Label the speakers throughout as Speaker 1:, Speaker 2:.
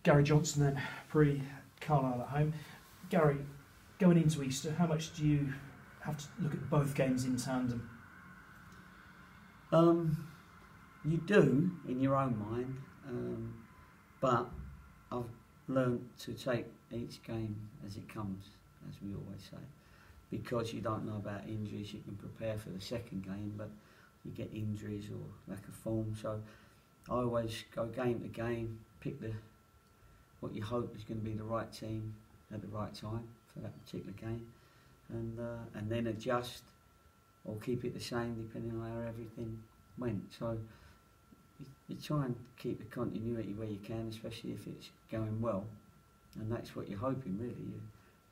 Speaker 1: Gary Johnson then, pre-Carlisle at home. Gary, going into Easter, how much do you have to look at both games in tandem?
Speaker 2: You do in your own mind, but I've learned to take each game as it comes, as we always say, because you don't know about injuries. You can prepare for the second game, but you get injuries or lack of form. So I always go game to game, pick what you hope is going to be the right team at the right time for that particular game, and then adjust or keep it the same depending on how everything went. So you try and keep the continuity where you can, especially if it's going well, and that's what you're hoping really.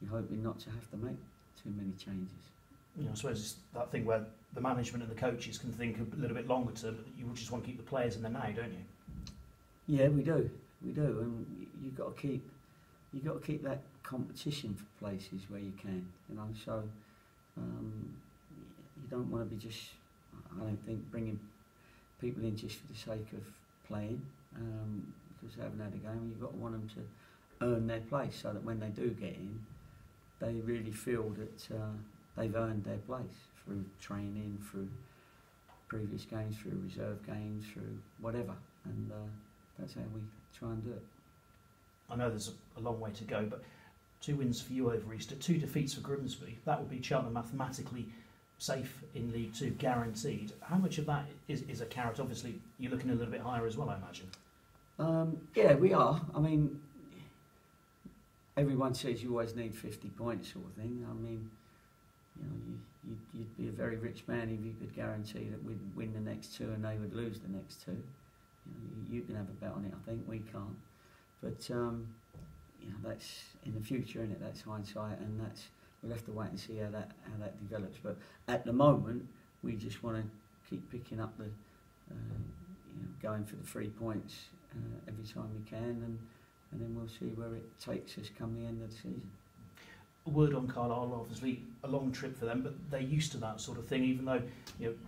Speaker 2: You're hoping not to have to make too many changes.
Speaker 1: I suppose it's that thing where the management and the coaches can think a little bit longer term. You just want to keep the players in there now, don't you?
Speaker 2: Yeah, we do, and you've got to keep that competition for places where you can, So you don't want to be just, I don't think, bringing people in just for the sake of playing, because they haven't had a game. You've got to want them to earn their place, so that when they do get in, they really feel that they've earned their place through training, through previous games, through reserve games, through whatever, and that's how we try and do it.
Speaker 1: I know there's a long way to go, but 2 wins for you over Easter, 2 defeats for Grimsby. That would be Cheltenham mathematically safe in League 2, guaranteed. How much of that is a carrot? Obviously, you're looking a little bit higher as well, I imagine.
Speaker 2: Yeah, we are. I mean, everyone says you always need 50 points, sort of thing. I mean, you'd be a very rich man if you could guarantee that we'd win the next 2 and they would lose the next 2. You can have a bet on it. I think we can't. But that's in the future, isn't it? That's hindsight, and we'll have to wait and see how that develops. But at the moment, we just want to keep picking up going for the 3 points every time we can, and then we'll see where it takes us come the end of the season.
Speaker 1: A word on Carlisle, obviously a long trip for them, but they're used to that sort of thing, even though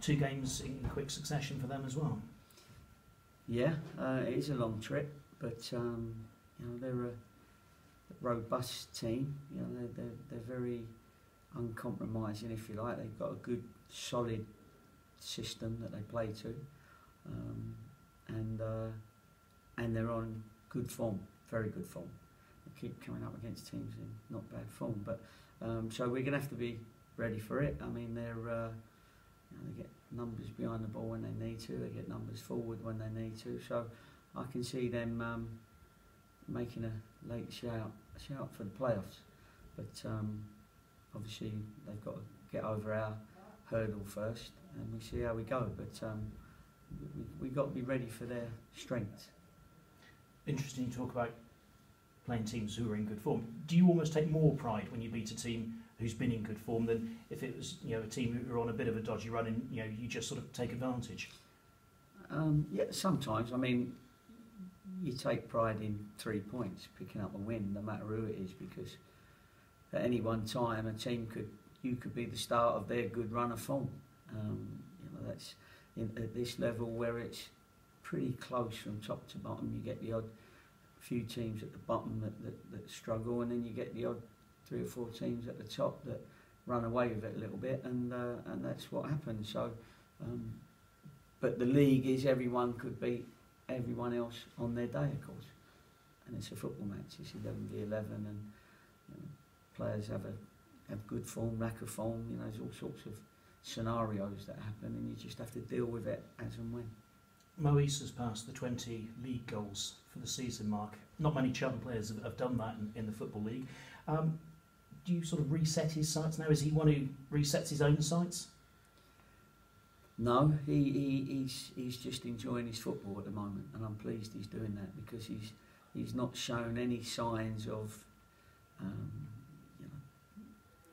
Speaker 1: 2 games in quick succession for them as well. Yeah,
Speaker 2: it is a long trip, but they're a robust team. They're very uncompromising, if you like. They've got a good, solid system that they play to, and they're on good form, very good form. They keep coming up against teams in not bad form, but so we're going to have to be ready for it. I mean, they get numbers behind the ball when they need to. They get numbers forward when they need to. So I can see them making a late shout for the playoffs, but obviously they've got to get over our hurdle first, and we see how we go. But we've got to be ready for their strengths.
Speaker 1: Interesting to talk about playing teams who are in good form. Do you almost take more pride when you beat a team who's been in good form than if it was a team who are on a bit of a dodgy run and you just sort of take advantage?
Speaker 2: Yeah, sometimes. I mean, you take pride in 3 points, picking up a win, no matter who it is, because at any one time a team you could be the start of their good run of form. That's at this level where it's pretty close from top to bottom. You get the odd few teams at the bottom that struggle, and then you get the odd 3 or 4 teams at the top that run away with it a little bit, and that's what happens. So, but the league is everyone could beat everyone else on their day, of course, and it's a football match. It's 11v11, and players have good form, lack of form. There's all sorts of scenarios that happen, and you just have to deal with it as and when.
Speaker 1: Mo Easter's passed the 20 league goals for the season mark. Not many Cheltenham players have done that in the Football League. Do you sort of reset his sights now? Is he one who resets his own sights?
Speaker 2: No, he's just enjoying his football at the moment, and I'm pleased he's doing that, because he's not shown any signs of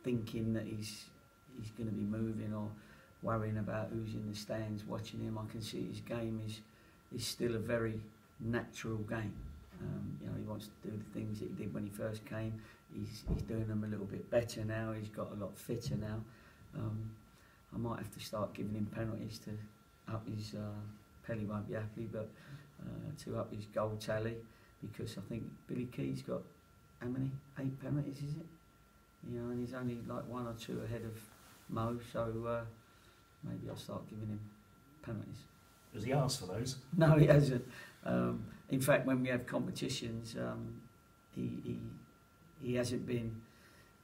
Speaker 2: thinking that he's going to be moving or worrying about who's in the stands watching him. I can see his game is still a very natural game. He wants to do the things that he did when he first came. He's doing them a little bit better now. He's got a lot fitter now. I might have to start giving him penalties to up his, Pelly won't be happy, but to up his goal tally, because I think Billy Key's got how many? 8 penalties, is it? You know, and he's only like 1 or 2 ahead of Mo, so maybe I'll start giving him penalties.
Speaker 1: Has he asked for those?
Speaker 2: No, he hasn't. In fact, when we have competitions, he hasn't been.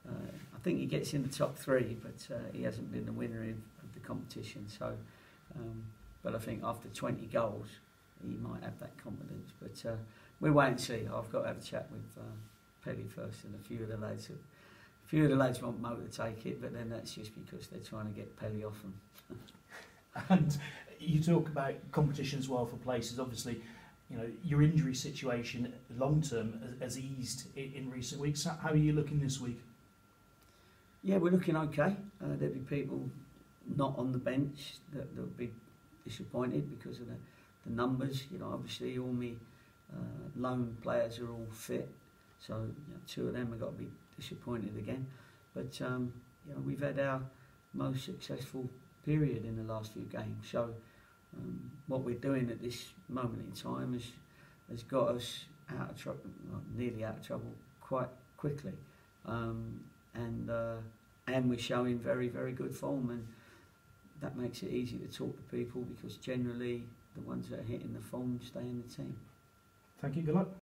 Speaker 2: I think he gets in the top 3, but he hasn't been the winner of the competition. So, but I think after 20 goals, he might have that confidence. But we'll wait and see. I've got to have a chat with Pelly first, and a few of the lads. A few of the lads want Mo to take it, but then that's just because they're trying to get Pelly off them.
Speaker 1: And you talk about competition as well for places. Obviously, you know, your injury situation long term has eased in recent weeks. How are you looking this week?
Speaker 2: Yeah, we're looking okay. There'll be people not on the bench that'll be disappointed because of the numbers. You know, obviously all my loan players are all fit, so you know, 2 of them have got to be disappointed again. But you know, we've had our most successful period in the last few games. So what we're doing at this moment in time has got us out of trouble, well, nearly out of trouble quite quickly. And we're showing very, very good form, and that makes it easy to talk to people because generally the ones that are hitting the form stay in the team.
Speaker 1: Thank you, good luck.